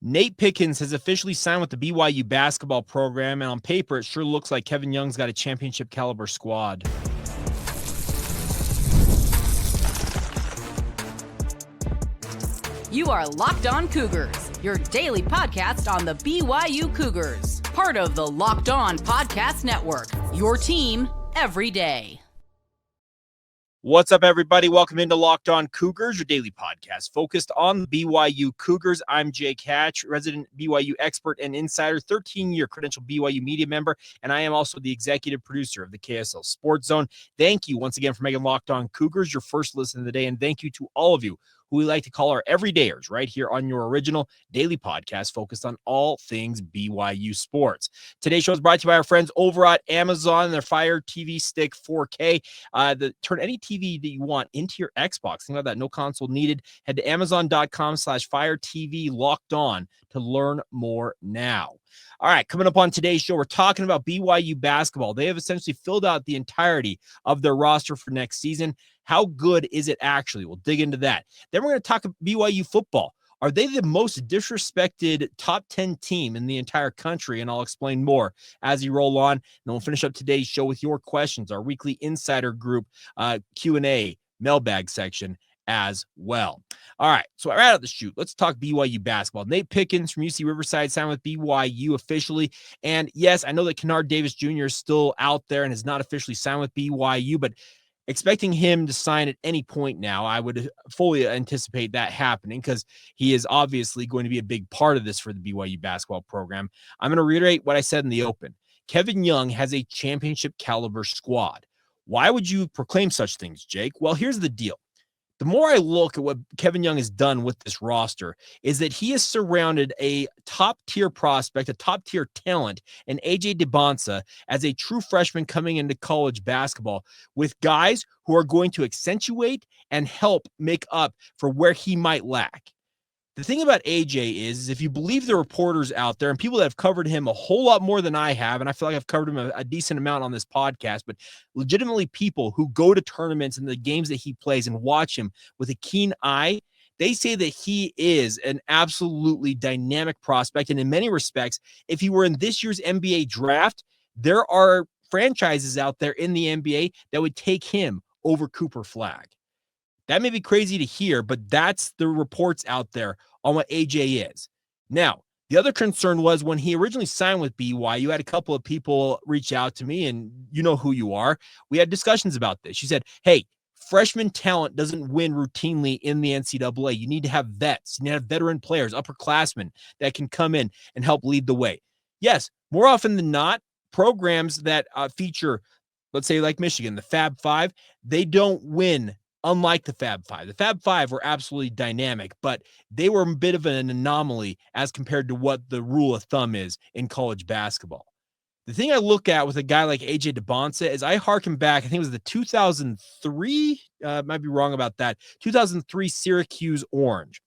Nate Pickens has officially signed with the BYU basketball program, and on paper, it sure looks like Kevin Young's got a championship caliber squad. You are Locked On Cougars, your daily podcast on the BYU Cougars, part of the Locked On Podcast Network, your team every day. What's up, everybody? Welcome into Locked On Cougars, your daily podcast focused on the BYU Cougars. I'm Jake Hatch, resident BYU expert and insider, 13-year credentialed BYU media member, and I am also the executive producer of the KSL Sports Zone. Thank you once again for making Locked On Cougars your first listen of the day, and thank you to all of you who we like to call our everydayers right here on your original daily podcast focused on all things BYU sports. Today's show is brought to you by our friends over at Amazon and their Fire TV Stick 4K. Turn any TV that you want into your Xbox. Think about that. No console needed. Head to Amazon.com/Fire TV Locked On to learn more now. All right, coming up on today's show, we're talking about BYU basketball. They have essentially filled out the entirety of their roster for next season. How good is it actually? We'll dig into that. Then we're going to talk BYU football. Are they the most disrespected top 10 team in the entire country? And I'll explain more as you roll on. And we'll finish up today's show with your questions, our weekly insider group Q&A mailbag section as well. All right, so right out of the chute, let's talk BYU basketball. Nate Pickens from UC Riverside signed with BYU officially. And yes, I know that Kennard Davis Jr. is still out there and has not officially signed with BYU, but expecting him to sign at any point now, I would fully anticipate that happening because he is obviously going to be a big part of this for the BYU basketball program. I'm going to reiterate what I said in the open. Kevin Young has a championship caliber squad. Why would you proclaim such things, Jake? Well, here's the deal. The more I look at what Kevin Young has done with this roster is that he has surrounded a top-tier prospect, a top-tier talent, and AJ Dybantsa as a true freshman coming into college basketball with guys who are going to accentuate and help make up for where he might lack. The thing about AJ is if you believe the reporters out there and people that have covered him a whole lot more than I have, and I feel like I've covered him a decent amount on this podcast, but legitimately people who go to tournaments and the games that he plays and watch him with a keen eye, they say that he is an absolutely dynamic prospect. And in many respects, if he were in this year's NBA draft, there are franchises out there in the NBA that would take him over Cooper Flagg. That may be crazy to hear, but that's the reports out there on what AJ is. Now, the other concern was when he originally signed with BYU, you had a couple of people reach out to me, and you know who you are. We had discussions about this. She said, hey, freshman talent doesn't win routinely in the NCAA. You need to have vets. You need to have veteran players, upperclassmen that can come in and help lead the way. Yes, more often than not, programs that feature, let's say like Michigan, the Fab Five, they don't win. Unlike the Fab Five. The Fab Five were absolutely dynamic, but they were a bit of an anomaly as compared to what the rule of thumb is in college basketball. The thing I look at with a guy like AJ Dybantsa is I harken back, I think it was the 2003, might be wrong about that, 2003 Syracuse Orange.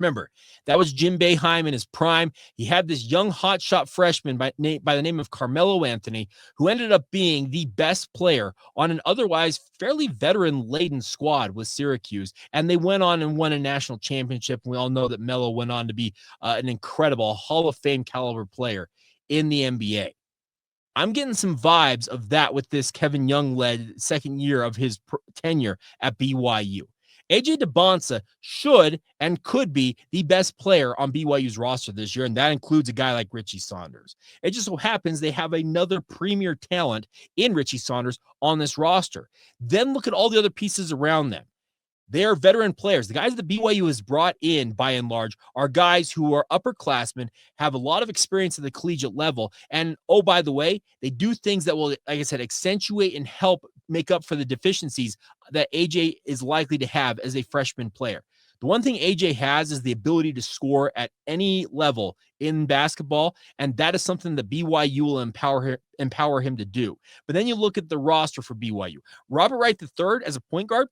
Remember, that was Jim Boeheim in his prime. He had this young hotshot freshman by the name of Carmelo Anthony, who ended up being the best player on an otherwise fairly veteran-laden squad with Syracuse. And they went on and won a national championship. We all know that Melo went on to be an incredible Hall of Fame caliber player in the NBA. I'm getting some vibes of that with this Kevin Young-led second year of his tenure at BYU. AJ Dybantsa should and could be the best player on BYU's roster this year, and that includes a guy like Richie Saunders. It just so happens they have another premier talent in Richie Saunders on this roster. Then look at all the other pieces around them. They are veteran players. The guys that BYU has brought in, by and large, are guys who are upperclassmen, have a lot of experience at the collegiate level, and, oh, by the way, they do things that will, like I said, accentuate and help make up for the deficiencies that AJ is likely to have as a freshman player. The one thing AJ has is the ability to score at any level in basketball, and that is something that BYU will empower him to do. But then you look at the roster for BYU. Robert Wright III as a point guard,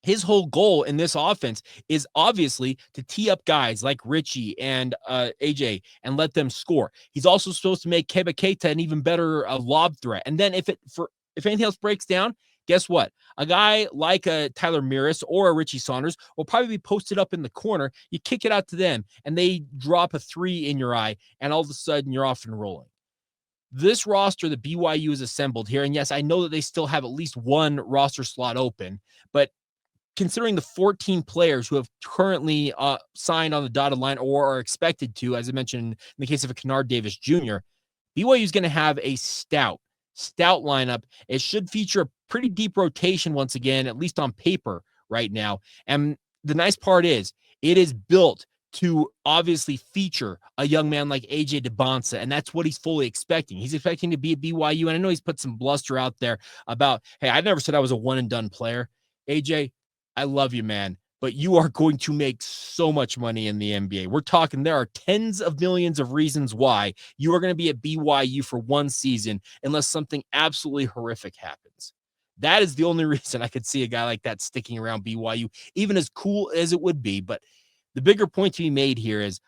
his whole goal in this offense is obviously to tee up guys like Richie and AJ and let them score. He's also supposed to make Keba Keita an even better lob threat. And then if anything else breaks down, guess what? A guy like a Tyler Miras or a Richie Saunders will probably be posted up in the corner. You kick it out to them, and they drop a three in your eye, and all of a sudden you're off and rolling. This roster that BYU has assembled here, and yes, I know that they still have at least one roster slot open, but considering the 14 players who have currently signed on the dotted line or are expected to, as I mentioned in the case of a Kennard Davis Jr., BYU is going to have a stout lineup. It should feature a pretty deep rotation once again, at least on paper right now. And the nice part is it is built to obviously feature a young man like AJ Dybantsa, and that's what he's fully expecting. He's expecting to be at BYU, and I know he's put some bluster out there about, hey, I never said I was a one-and-done player. AJ, I love you, man, but you are going to make so much money in the NBA. We're talking there are tens of millions of reasons why you are going to be at BYU for one season unless something absolutely horrific happens. That is the only reason I could see a guy like that sticking around BYU, even as cool as it would be. But the bigger point to be made here is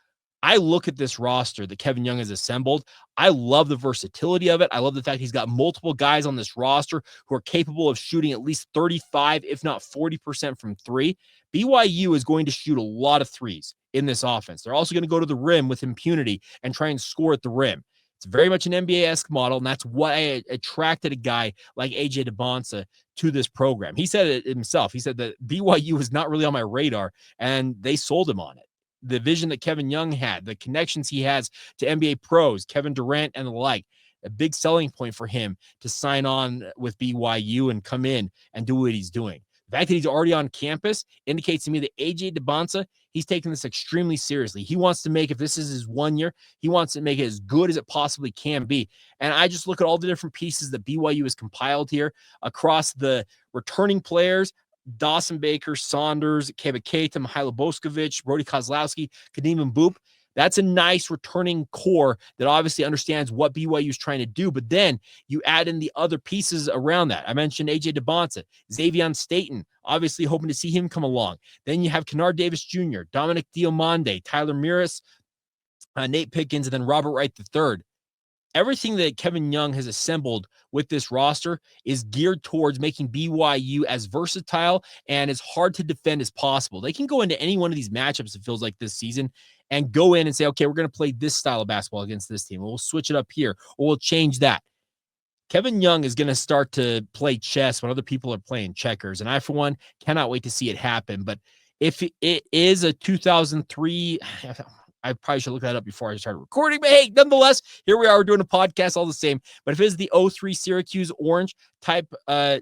I look at this roster that Kevin Young has assembled. I love the versatility of it. I love the fact he's got multiple guys on this roster who are capable of shooting at least 35, if not 40% from three. BYU is going to shoot a lot of threes in this offense. They're also going to go to the rim with impunity and try and score at the rim. It's very much an NBA-esque model, and that's why I attracted a guy like AJ Dybantsa to this program. He said it himself. He said that BYU was not really on my radar, and they sold him on it. The vision that Kevin Young had, the connections he has to NBA pros, Kevin Durant and the like, a big selling point for him to sign on with BYU and come in and do what he's doing. The fact that he's already on campus indicates to me that AJ Dybantsa, he's taking this extremely seriously. He wants to make, if this is his 1 year, he wants to make it as good as it possibly can be. And I just look at all the different pieces that BYU has compiled here across the returning players, Dawson Baker, Saunders, Keba Keita, Mihailo Boskovic, Brody Kozlowski, Kadeem Boop. That's a nice returning core that obviously understands what BYU is trying to do. But then you add in the other pieces around that. I mentioned AJ Dybantsa, Xavier Staten, obviously hoping to see him come along. Then you have Kennard Davis Jr., Dominic Diomande, Tyler Miras, Nate Pickens, and then Robert Wright III. Everything that Kevin Young has assembled with this roster is geared towards making BYU as versatile and as hard to defend as possible. They can go into any one of these matchups, it feels like, this season and go in and say, okay, we're going to play this style of basketball against this team. We'll switch it up here, or we'll change that. Kevin Young is going to start to play chess when other people are playing checkers. And I, for one, cannot wait to see it happen. But if it is a 2003, I probably should look that up before I started recording. But hey, nonetheless, here we are. We're doing a podcast all the same. But if it is the 03 Syracuse Orange type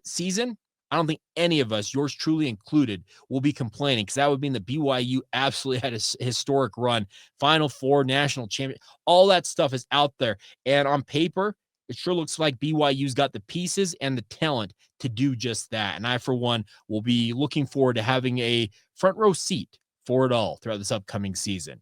season, I don't think any of us, yours truly included, will be complaining, because that would mean that BYU absolutely had a historic run, Final Four, national champion. All that stuff is out there. And on paper, it sure looks like BYU's got the pieces and the talent to do just that. And I, for one, will be looking forward to having a front row seat for it all throughout this upcoming season.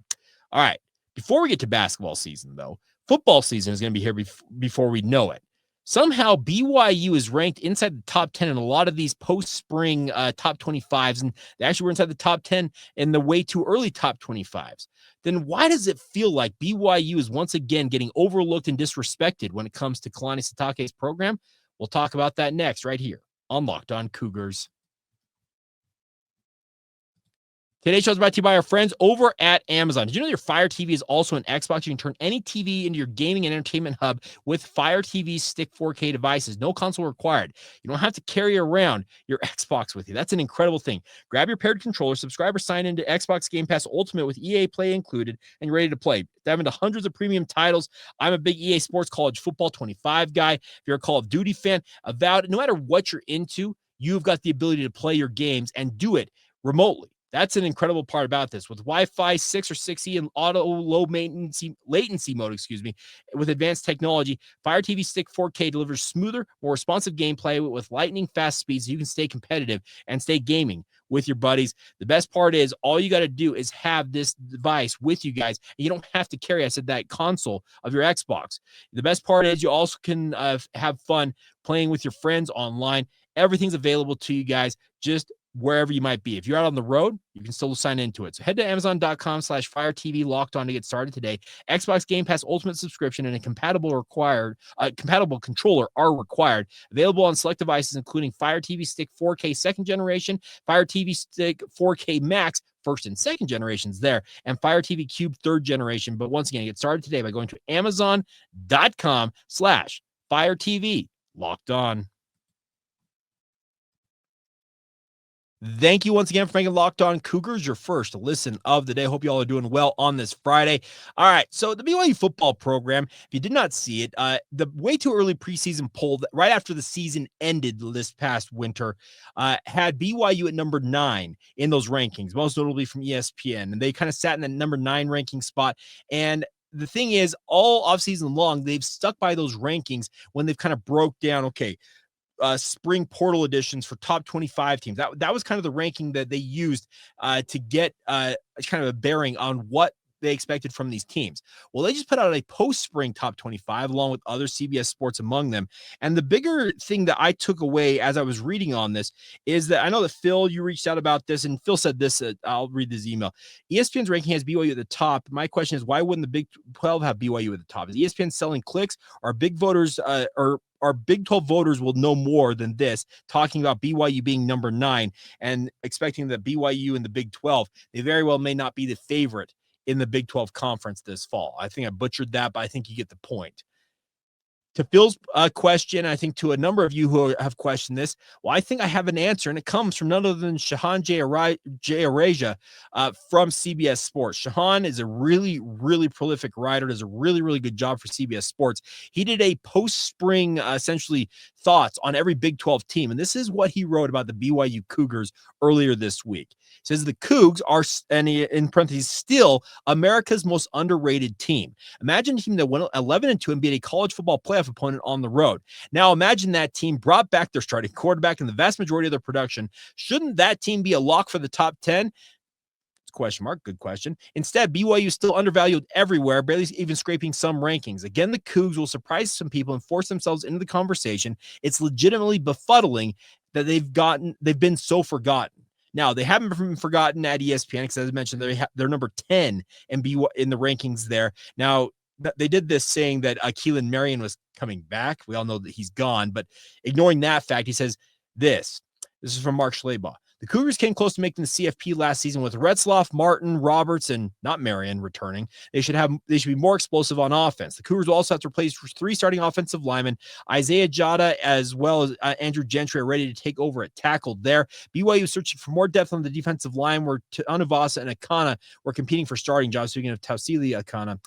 All right, before we get to basketball season, though, football season is going to be here before we know it. Somehow, BYU is ranked inside the top 10 in a lot of these post-spring top 25s, and they actually were inside the top 10 in the way too early top 25s. Then why does it feel like BYU is once again getting overlooked and disrespected when it comes to Kalani Sitake's program? We'll talk about that next right here on Locked On Cougars. Today's show is brought to you by our friends over at Amazon. Did you know your Fire TV is also an Xbox? You can turn any TV into your gaming and entertainment hub with Fire TV's Stick 4K devices. No console required. You don't have to carry around your Xbox with you. That's an incredible thing. Grab your paired controller, subscribe or sign into Xbox Game Pass Ultimate with EA Play included, and you're ready to play. Dive into hundreds of premium titles. I'm a big EA Sports College Football 25 guy. If you're a Call of Duty fan, Avowed, no matter what you're into, you've got the ability to play your games and do it remotely. That's an incredible part about this. With Wi-Fi 6 or 6E and auto low latency mode, with advanced technology, Fire TV Stick 4K delivers smoother, more responsive gameplay with lightning fast speeds so you can stay competitive and stay gaming with your buddies. The best part is all you got to do is have this device with you guys. And you don't have to carry, I said, that console of your Xbox. The best part is you also can have fun playing with your friends online. Everything's available to you guys. Just wherever you might be. If you're out on the road, you can still sign into it. So head to amazon.com/FireTV locked on to get started today. Xbox Game Pass Ultimate subscription and a compatible controller are required. Available on select devices, including Fire TV Stick 4K second generation, Fire TV Stick 4K Max first and second generations there, and Fire TV Cube third generation. But once again, get started today by going to amazon.com/FireTV locked on. Thank you once again for making Locked On Cougars your first listen of the day. Hope you all are doing well on this Friday. All right, so the BYU football program, if you did not see it, the way too early preseason poll right after the season ended this past winter had BYU at number 9 in those rankings, most notably from ESPN, and they kind of sat in that number 9 ranking spot. And the thing is, all offseason long, they've stuck by those rankings when they've kind of broke down, okay, spring portal editions for top 25 teams. That was kind of the ranking that they used to get kind of a bearing on what they expected from these teams. Well, they just put out a post-spring top 25 along with other CBS sports among them. And the bigger thing that I took away as I was reading on this is that I know that Phil, you reached out about this, and Phil said this, I'll read this email. ESPN's ranking has BYU at the top. My question is, why wouldn't the Big 12 have BYU at the top? Is ESPN selling clicks? Are big voters or our Big 12 voters will know more than this, talking about BYU being number 9 and expecting that BYU in the Big 12, they very well may not be the favorite in the Big 12 conference this fall. I think I butchered that, but I think you get the point. To Phil's question, I think to a number of you who have questioned this, well, I think I have an answer, and it comes from none other than Shahan Jayaraja from CBS Sports. Shahan is a really, really prolific writer, does a really, really good job for CBS Sports. He did a post-spring, essentially, thoughts on every Big 12 team, and this is what he wrote about the BYU Cougars earlier this week. He says the Cougs are, and in parentheses, still America's most underrated team. Imagine a team that went 11-2 and beat a college football playoff opponent on the road. Now imagine that team brought back their starting quarterback and the vast majority of their production. Shouldn't that team be a lock for the top 10? Question mark. Good question. Instead, BYU is still undervalued everywhere, barely even scraping some rankings. Again, the Cougs will surprise some people and force themselves into the conversation. It's legitimately befuddling that they've been so forgotten. Now, they haven't been forgotten at ESPN because, as I mentioned, they're number 10 in the rankings there. Now, they did this saying that Keelan Marion was coming back. We all know that he's gone, but ignoring that fact, he says this is from Mark Schleybaugh. The Cougars came close to making the CFP last season with Retzloff, Martin, Roberts, and not Marion returning. They should be more explosive on offense. The Cougars will also have to replace 3 starting offensive linemen. Isaiah Jada as well as Andrew Gentry are ready to take over at tackle there. BYU is searching for more depth on the defensive line where Anavasa and Akana were competing for starting jobs. Speaking of Tausili Akana,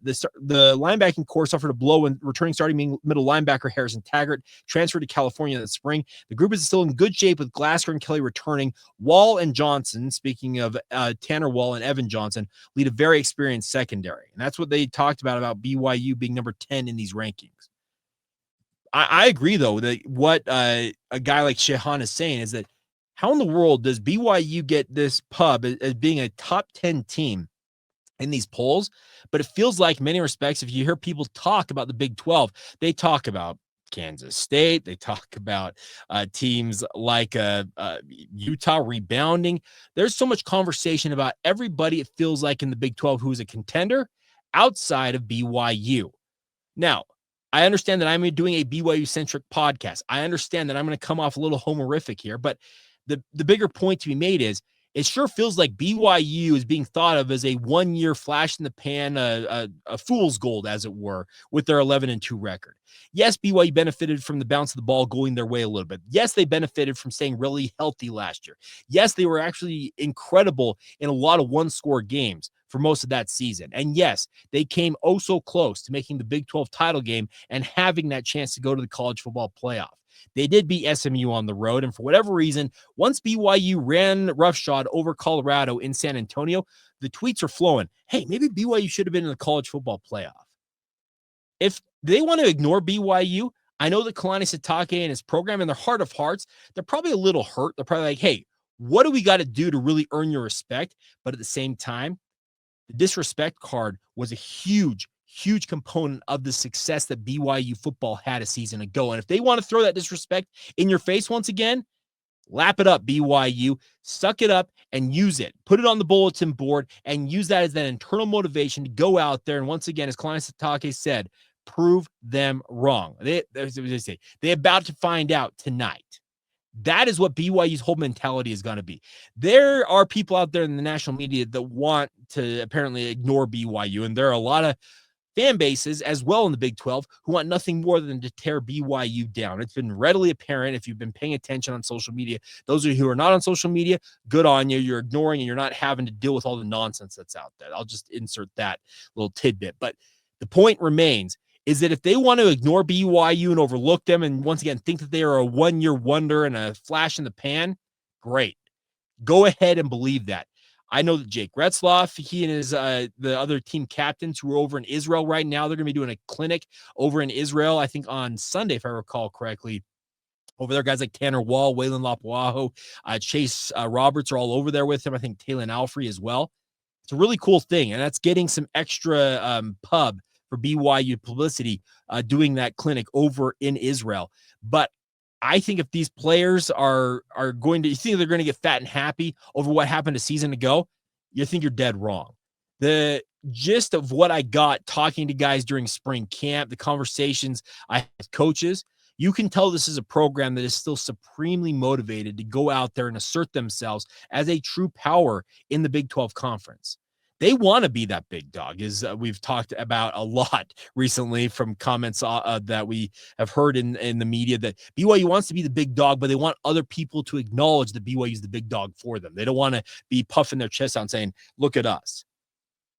the linebacking core suffered a blow when returning starting middle linebacker Harrison Taggart transferred to California in the spring. The group is still in good shape with Glasser and Kelly returning. Wall and Johnson, speaking of Tanner Wall and Evan Johnson, lead a very experienced secondary. And that's what they talked about BYU being number 10 in these rankings. I agree, though, that what a guy like Shehan is saying is that how in the world does BYU get this pub as being a top 10 team in these polls? But it feels like in many respects, if you hear people talk about the Big 12, they talk about Kansas State. They talk about teams like Utah rebounding. There's so much conversation about everybody, it feels like, in the Big 12 who's a contender outside of BYU. Now, I understand that I'm doing a BYU-centric podcast. I understand that I'm going to come off a little homerific here, but the bigger point to be made is it sure feels like BYU is being thought of as a one-year flash in the pan, a fool's gold, as it were, with their 11-2 record. Yes, BYU benefited from the bounce of the ball going their way a little bit. Yes, they benefited from staying really healthy last year. Yes, they were actually incredible in a lot of one-score games for most of that season. And yes, they came oh so close to making the Big 12 title game and having that chance to go to the college football playoff. They did beat SMU on the road, and for whatever reason, once BYU ran roughshod over Colorado in San Antonio, the tweets are flowing. Hey, maybe BYU should have been in the college football playoff. If they want to ignore BYU, I know that Kalani Sitake and his program, in their heart of hearts, they're probably a little hurt. They're probably like, hey, what do we got to do to really earn your respect? But at the same time, the disrespect card was a huge component of the success that BYU football had a season ago. And if they want to throw that disrespect in your face once again, Lap it up, BYU. Suck it up and use it. Put it on the bulletin board and use that as that internal motivation to go out there. And once again, as Kalani Sitake said, prove them wrong. They're about to find out tonight. That is what BYU's whole mentality is going to be. There are people out there in the national media that want to apparently ignore BYU, and there are a lot of fan bases as well in the Big 12 who want nothing more than to tear BYU down. It's been readily apparent if you've been paying attention on social media. Those of you who are not on social media, good on you. You're ignoring and you're not having to deal with all the nonsense that's out there. I'll just insert that little tidbit. But the point remains is that if they want to ignore BYU and overlook them and once again think that they are a one-year wonder and a flash in the pan, great. Go ahead and believe that. I know that Jake Retzloff, he and his the other team captains who are over in Israel right now, they're going to be doing a clinic over in Israel, I think on Sunday, if I recall correctly. Over there, guys like Tanner Wall, Waylon Lapuaho, Chase Roberts are all over there with him. I think Taylon Alfrey as well. It's a really cool thing, and that's getting some extra pub for BYU publicity doing that clinic over in Israel. But I think if these players are going to, you think they're going to get fat and happy over what happened a season ago, you think you're dead wrong. The gist of what I got talking to guys during spring camp, the conversations I had with coaches, you can tell this is a program that is still supremely motivated to go out there and assert themselves as a true power in the Big 12 conference. They want to be that big dog, as we've talked about a lot recently from comments that we have heard in the media, that BYU wants to be the big dog, but they want other people to acknowledge that BYU is the big dog for them. They don't want to be puffing their chest out and saying, look at us.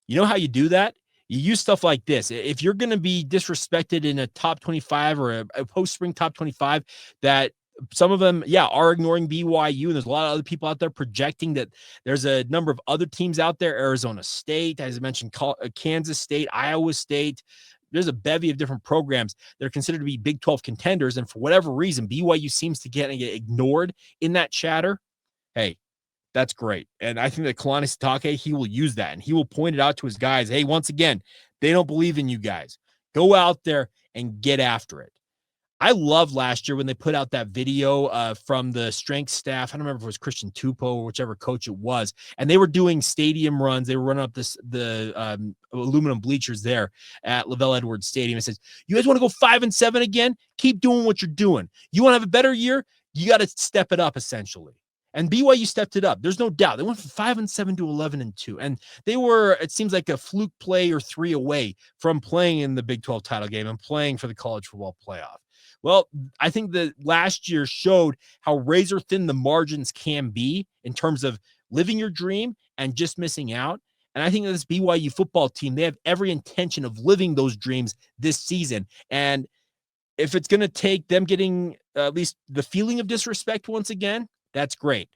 You know how you do that? You use stuff like this. If you're going to be disrespected in a top 25 or a post-spring top 25, that some of them, are ignoring BYU. And there's a lot of other people out there projecting that there's a number of other teams out there, Arizona State, as I mentioned, Kansas State, Iowa State. There's a bevy of different programs that are considered to be Big 12 contenders. And for whatever reason, BYU seems to get ignored in that chatter. Hey, that's great. And I think that Kalani Sitake, he will use that and he will point it out to his guys. Hey, once again, they don't believe in you guys. Go out there and get after it. I loved last year when they put out that video from the strength staff. I don't remember if it was Christian Tupou or whichever coach it was. And they were doing stadium runs. They were running up the aluminum bleachers there at Lavelle Edwards Stadium. It says, you guys want to go 5-7 again? Keep doing what you're doing. You want to have a better year? You got to step it up, essentially. And BYU stepped it up. There's no doubt. They went from 5-7 to 11-2. And they were, it seems like a fluke play or three away from playing in the Big 12 title game and playing for the college football playoff. Well, I think that last year showed how razor thin the margins can be in terms of living your dream and just missing out. And I think that this BYU football team, they have every intention of living those dreams this season. And if it's going to take them getting at least the feeling of disrespect once again, that's great.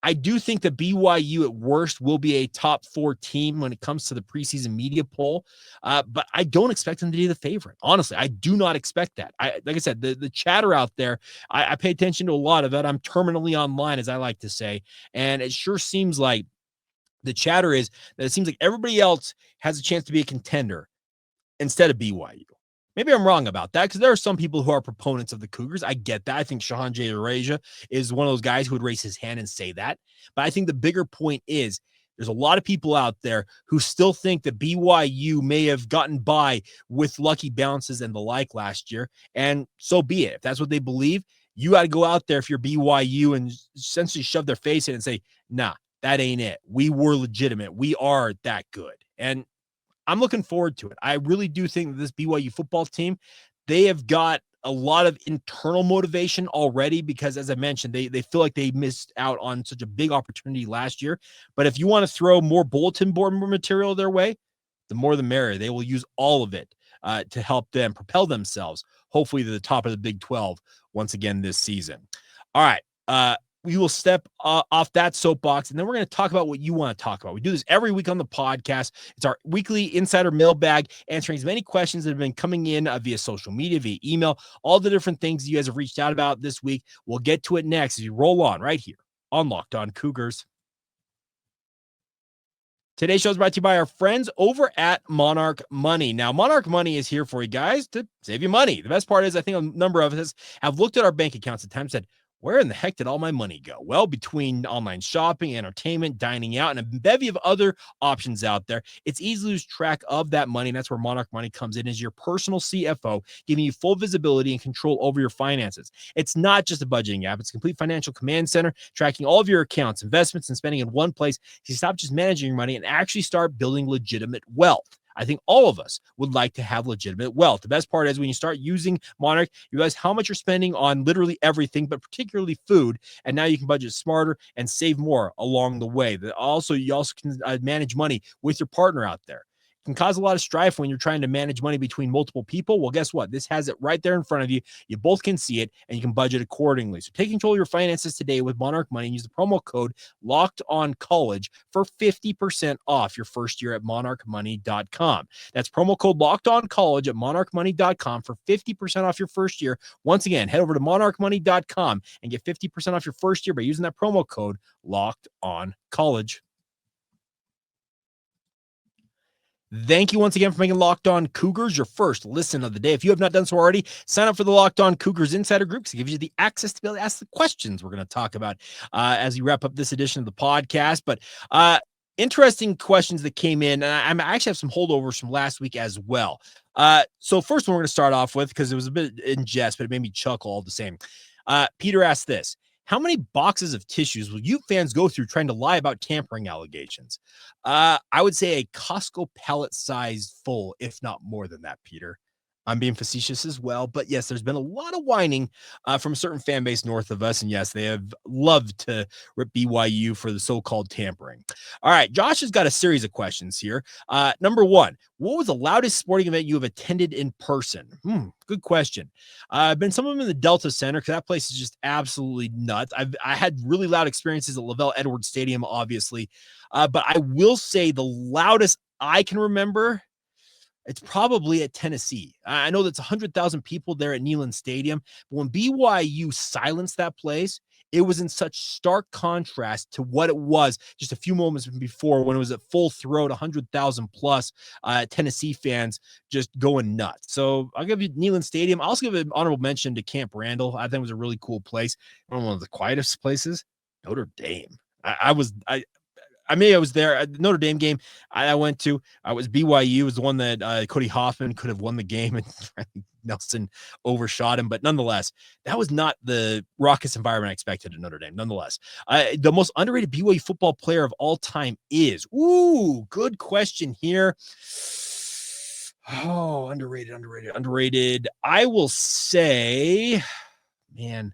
I do think that BYU at worst will be a top 4 team when it comes to the preseason media poll, but I don't expect them to be the favorite. Honestly, I do not expect that. Like I said, the chatter out there, I pay attention to a lot of it. I'm terminally online, as I like to say, and it sure seems like the chatter is that it seems like everybody else has a chance to be a contender instead of BYU. Maybe I'm wrong about that because there are some people who are proponents of the Cougars. I get that. I think Shahan J. Arasia is one of those guys who would raise his hand and say that. But I think the bigger point is there's a lot of people out there who still think that BYU may have gotten by with lucky bounces and the like last year. And so be it. If that's what they believe, you got to go out there if you're BYU and essentially shove their face in and say, nah, that ain't it. We were legitimate. We are that good. And I'm looking forward to it. I really do think that this BYU football team, they have got a lot of internal motivation already because, as I mentioned, they feel like they missed out on such a big opportunity last year. But if you want to throw more bulletin board material their way, the more the merrier. They will use all of it to help them propel themselves, hopefully to the top of the Big 12 once again this season. All right. We will step off that soapbox, and then we're going to talk about what you want to talk about. We do this every week on the podcast. It's our weekly insider mailbag, answering as many questions that have been coming in via social media, via email, all the different things you guys have reached out about this week. We'll get to it next as you roll on right here on Locked On Cougars. Today's show is brought to you by our friends over at Monarch Money. Now, Monarch Money is here for you guys to save you money. The best part is I think a number of us have looked at our bank accounts at times and said, Where in the heck did all my money go? Well, between online shopping, entertainment, dining out, and a bevy of other options out there, it's easy to lose track of that money. And that's where Monarch Money comes in as your personal CFO, giving you full visibility and control over your finances. It's not just a budgeting app. It's a complete financial command center, tracking all of your accounts, investments, and spending in one place. So you stop just managing your money and actually start building legitimate wealth. I think all of us would like to have legitimate wealth. The best part is when you start using Monarch, you realize how much you're spending on literally everything, but particularly food. And now you can budget smarter and save more along the way. You also can manage money with your partner out there. Can cause a lot of strife when you're trying to manage money between multiple people. Well, guess what? This has it right there in front of you. You both can see it and you can budget accordingly. So take control of your finances today with Monarch Money and use the promo code LOCKEDONCollege for 50% off your first year at monarchmoney.com. That's promo code LOCKEDONCollege at monarchmoney.com for 50% off your first year. Once again, head over to monarchmoney.com and get 50% off your first year by using that promo code LOCKEDONCollege. Thank you once again for making Locked On Cougars your first listen of the day. If you have not done so already, sign up for the Locked On Cougars Insider Group to give you the access to be able to ask the questions we're going to talk about as we wrap up this edition of the podcast. But interesting questions that came in, and I actually have some holdovers from last week as well. So first one we're going to start off with, because it was a bit in jest, but it made me chuckle all the same. Peter asked this: how many boxes of tissues will you fans go through trying to lie about tampering allegations? I would say a Costco pallet size full, if not more than that, Peter. I'm being facetious as well, but yes, there's been a lot of whining from a certain fan base north of us, and yes, they have loved to rip BYU for the so-called tampering. All right, Josh has got a series of questions here. Number one, what was the loudest sporting event you have attended in person? Good question. I've been some of them in the Delta Center because that place is just absolutely nuts. I had really loud experiences at Lavelle Edwards Stadium, obviously, but I will say the loudest I can remember, it's probably at Tennessee. I know that's 100,000 people there at Neyland Stadium, but when BYU silenced that place, it was in such stark contrast to what it was just a few moments before when it was at full throat, 100,000 plus Tennessee fans just going nuts. So I'll give you Neyland Stadium. I'll also give an honorable mention to Camp Randall. I think it was a really cool place. One of the quietest places, Notre Dame. I was there at the Notre Dame game I went to. I was BYU. Was the one that Cody Hoffman could have won the game, and Nelson overshot him. But nonetheless, that was not the raucous environment I expected at Notre Dame. Nonetheless, the most underrated BYU football player of all time is, good question here. Oh, underrated. I will say, man,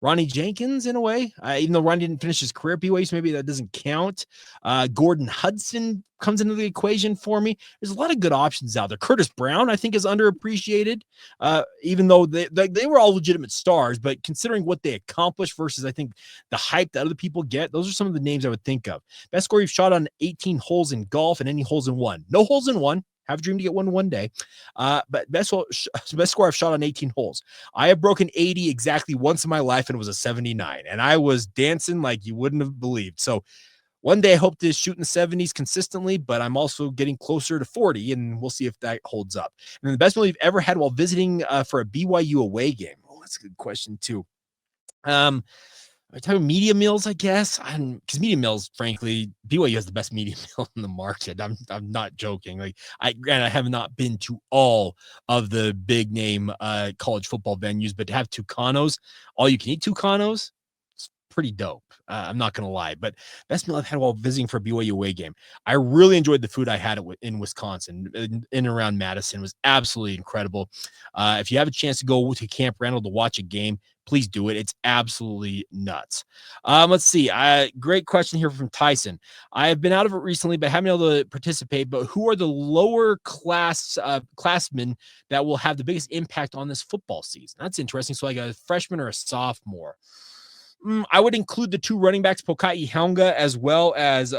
Ronnie Jenkins, in a way, even though Ronnie didn't finish his career at BYU, so maybe that doesn't count. Gordon Hudson comes into the equation for me. There's a lot of good options out there. Curtis Brown, I think, is underappreciated, even though they were all legitimate stars. But considering what they accomplished versus, I think, the hype that other people get, those are some of the names I would think of. Best score you've shot on 18 holes in golf and any holes in one. No holes in one. Have a dream to get one day. But best score I've shot on 18 holes. I have broken 80 exactly once in my life, and it was a 79. And I was dancing like you wouldn't have believed. So one day I hope to shoot in the 70s consistently, but I'm also getting closer to 40, and we'll see if that holds up. And then the best meal you've ever had while visiting for a BYU away game. Oh, that's a good question too. Are talking media meals, I guess? Because media meals, frankly, BYU has the best media meal in the market. I'm not joking. Like I have not been to all of the big name college football venues, but to have Tucanos, all you can eat Tucanos, it's pretty dope. I'm not gonna lie, but best meal I've had while visiting for a BYU away game. I really enjoyed the food I had in Wisconsin, in and around Madison. It was absolutely incredible. If you have a chance to go to Camp Randall to watch a game, please do it. It's absolutely nuts. Let's see. Great question here from Tyson. I have been out of it recently, but haven't been able to participate. But who are the lower classmen that will have the biggest impact on this football season? That's interesting. So like a freshman or a sophomore. I would include the two running backs, Pokai Haunga, as well as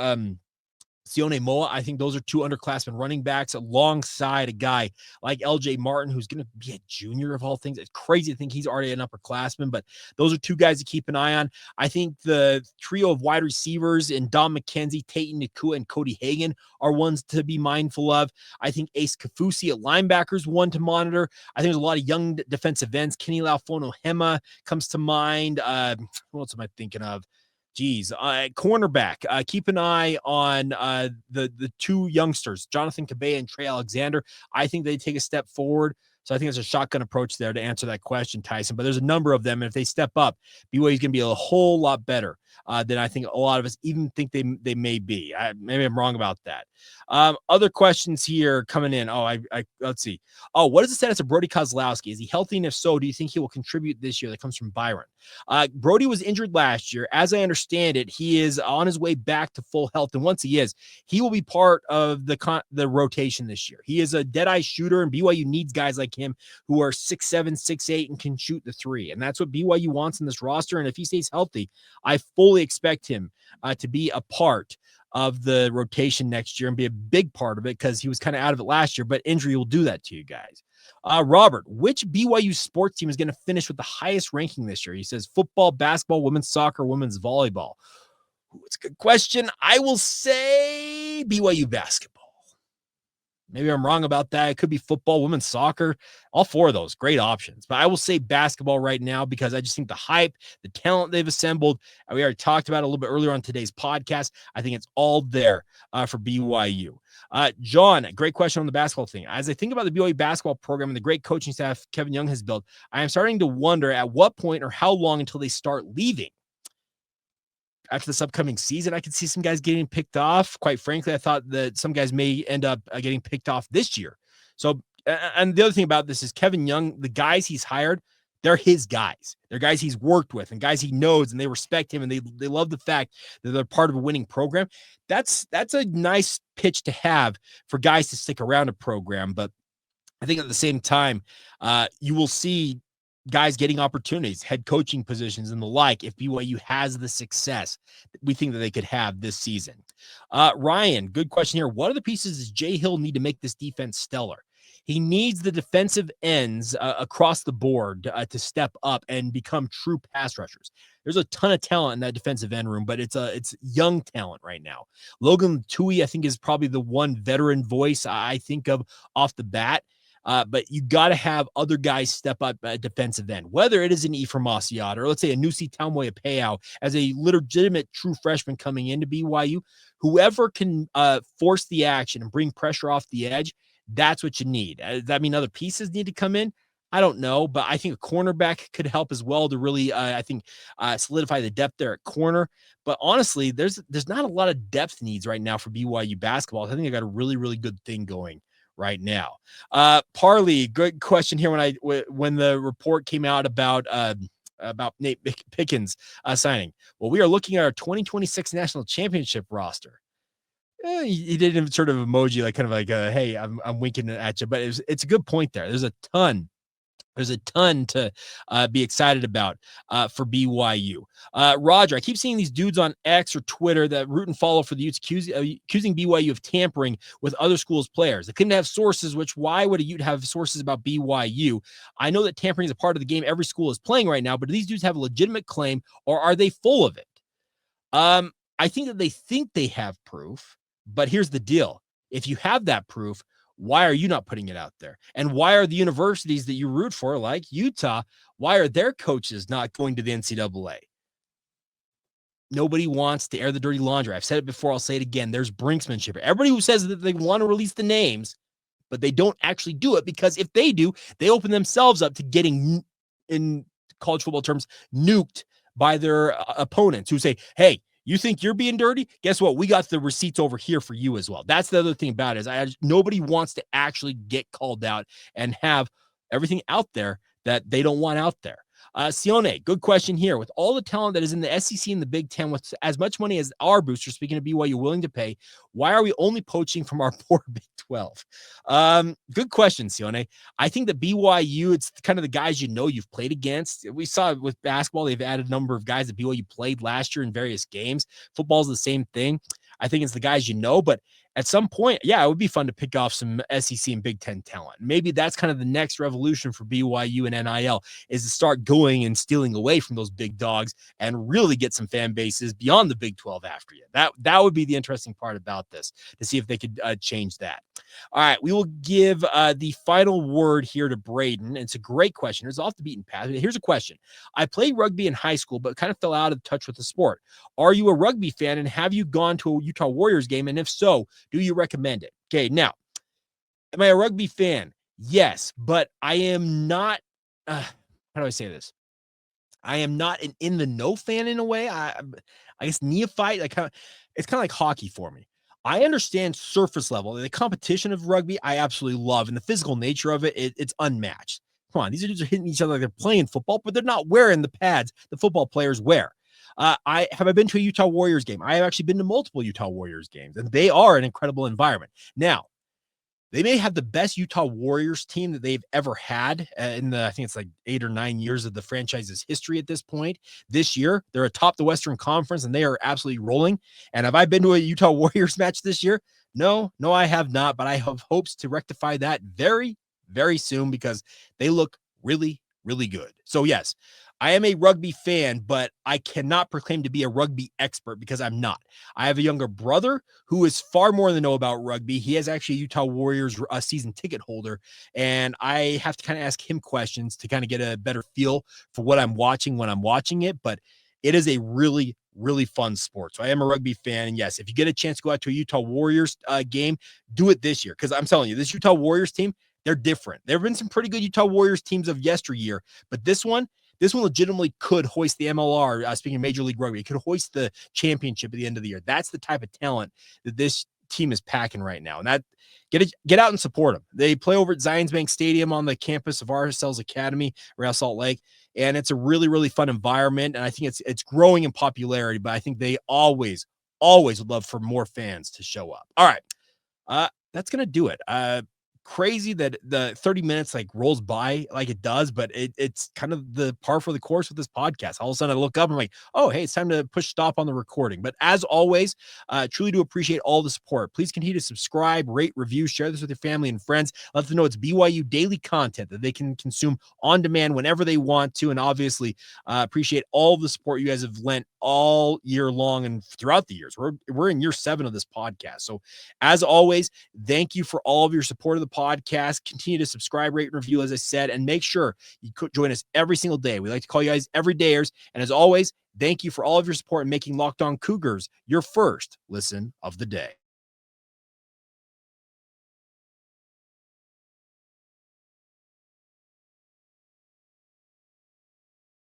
Sione Moa, I think those are two underclassmen running backs alongside a guy like LJ Martin, who's going to be a junior of all things. It's crazy to think he's already an upperclassman, but those are two guys to keep an eye on. I think the trio of wide receivers in Dom McKenzie, Tayton Nakua, and Cody Hagan are ones to be mindful of. I think Ace Kafusi at linebackers, one to monitor. I think there's a lot of young defensive ends. Kenny Laufono Hema comes to mind. What else am I thinking of? Cornerback. Keep an eye on the two youngsters, Jonathan Cabea and Trey Alexander. I think they take a step forward. So I think there's a shotgun approach there to answer that question, Tyson. But there's a number of them. And if they step up, BYU is going to be a whole lot better than I think a lot of us even think they may be. Maybe I'm wrong about that. Other questions here coming in. Let's see. What is the status of Brody Kozlowski? Is he healthy? And if so, do you think he will contribute this year? That comes from Byron. Brody was injured last year. As I understand it, he is on his way back to full health. And once he is, he will be part of the rotation this year. He is a dead-eye shooter, and BYU needs guys like him who are 6'7", 6'8", and can shoot the three. And that's what BYU wants in this roster. And if he stays healthy, I fully expect him to be a part of the rotation next year and be a big part of it, because he was kind of out of it last year, but injury will do that to you guys. Robert, which BYU sports team is going to finish with the highest ranking this year? He says football, basketball, women's soccer, women's volleyball. It's a good question. I will say BYU basketball. Maybe I'm wrong about that. It could be football, women's soccer, all four of those great options. But I will say basketball right now, because I just think the hype, the talent they've assembled, and we already talked about it a little bit earlier on today's podcast. I think it's all there for BYU. John, great question on the basketball thing. As I think about the BYU basketball program and the great coaching staff Kevin Young has built, I am starting to wonder at what point or how long until they start leaving. After this upcoming season, I could see some guys getting picked off. Quite frankly, I thought that some guys may end up getting picked off this year. So, and the other thing about this is Kevin Young, the guys he's hired, they're his guys. They're guys he's worked with and guys he knows, and they respect him, and they love the fact that they're part of a winning program. That's a nice pitch to have for guys to stick around a program. But I think at the same time, you will see guys getting opportunities, head coaching positions and the like, if BYU has the success that we think that they could have this season. Ryan, good question here. What are the pieces does Jay Hill need to make this defense stellar? He needs the defensive ends across the board to step up and become true pass rushers. There's a ton of talent in that defensive end room, but it's young talent right now. Logan Tui, I think, is probably the one veteran voice I think of off the bat. But you got to have other guys step up at defensive end, whether it is an Ephraim Asiata or let's say a Nusi Taumoi as a legitimate true freshman coming into BYU. Whoever can force the action and bring pressure off the edge, that's what you need. Does that mean other pieces need to come in? I don't know, but I think a cornerback could help as well to really, solidify the depth there at corner. But honestly, there's not a lot of depth needs right now for BYU basketball. I think they got a really, really good thing going right now. Parley, good question here. When the report came out about Nate Pickens signing, well, we are looking at our 2026 national championship roster. He did a sort of emoji, like kind of like, hey, I'm winking at you, but it's a good point there. There's a ton to be excited about for BYU. Roger, I keep seeing these dudes on X or Twitter that root and follow for the Utes accusing BYU of tampering with other schools' players. They claim to have sources, which why would a Ute have sources about BYU? I know that tampering is a part of the game every school is playing right now, but do these dudes have a legitimate claim, or are they full of it? I think that they have proof, but here's the deal. If you have that proof, why are you not putting it out there? And why are the universities that you root for, like Utah, why are their coaches not going to the NCAA? Nobody wants to air the dirty laundry. I've said it before. I'll say it again. There's brinksmanship. Everybody who says that they want to release the names, but they don't actually do it, because if they do, they open themselves up to getting, in college football terms, nuked by their opponents who say, hey, you think you're being dirty? Guess what? We got the receipts over here for you as well. That's the other thing about it, is nobody wants to actually get called out and have everything out there that they don't want out there. Sione, good question here. With all the talent that is in the SEC and the Big Ten, with as much money as our boosters, speaking of BYU, willing to pay, why are we only poaching from our poor Big 12? Good question, Sione. I think that BYU, it's kind of the guys you've played against. We saw it with basketball. They've added a number of guys that BYU played last year in various games. Football's the same thing. I think it's the guys you know, but at some point, yeah, it would be fun to pick off some SEC and Big Ten talent. Maybe that's kind of the next revolution for BYU and NIL, is to start going and stealing away from those big dogs and really get some fan bases beyond the Big 12 after you. That would be the interesting part about this, to see if they could change that. All right, we will give the final word here to Braden. It's a great question. It's off the beaten path. Here's a question. I played rugby in high school, but kind of fell out of touch with the sport. Are you a rugby fan, and have you gone to a Utah Warriors game? And if so, do you recommend it? Okay, now, am I a rugby fan? Yes, but I am not, how do I say this? I am not an in the know fan in a way. I guess neophyte. It's kind of like hockey for me. I understand surface level. The competition of rugby, I absolutely love, and the physical nature of it, it's unmatched. Come on, these dudes are hitting each other like they're playing football, but they're not wearing the pads the football players wear. I been to a Utah Warriors game. I have actually been to multiple Utah Warriors games, and they are an incredible environment. Now, they may have the best Utah Warriors team that they've ever had in the, I think it's like 8 or 9 years of the franchise's history at this point. This year, they're atop the Western Conference, and they are absolutely rolling. And have I been to a Utah Warriors match this year? No, I have not, but I have hopes to rectify that very, very soon, because they look really, really good. So yes, I am a rugby fan, but I cannot proclaim to be a rugby expert, because I'm not. I have a younger brother who is far more than to know about rugby. He is actually a Utah Warriors season ticket holder, and I have to kind of ask him questions to kind of get a better feel for what I'm watching when I'm watching it. But it is a really, really fun sport. So I am a rugby fan. And yes, if you get a chance to go out to a Utah Warriors game, do it this year. Because I'm telling you, this Utah Warriors team, they're different. There have been some pretty good Utah Warriors teams of yesteryear, but this one legitimately could hoist the MLR. Speaking of Major League Rugby, it could hoist the championship at the end of the year. That's the type of talent that this team is packing right now. And that get out and support them. They play over at Zions Bank Stadium on the campus of RSL's Academy, Real Salt Lake. And it's a really, really fun environment. And I think it's growing in popularity, but I think they always would love for more fans to show up. All right. That's going to do it. Crazy that the 30 minutes like rolls by like it does, but it's kind of the par for the course with this podcast. All of a sudden I look up and I'm like, oh, hey, it's time to push stop on the recording. But as always, truly do appreciate all the support. Please continue to subscribe, rate, review, share this with your family and friends. Let them know it's BYU daily content that they can consume on demand whenever they want to. And obviously appreciate all the support you guys have lent all year long and throughout the years. We're in year 7 of this podcast. So as always, thank you for all of your support of the podcast. Continue to subscribe, rate, and review, as I said, and make sure you could join us every single day. We like to call you guys everydayers. And as always, thank you for all of your support in making Locked On Cougars your first listen of the day.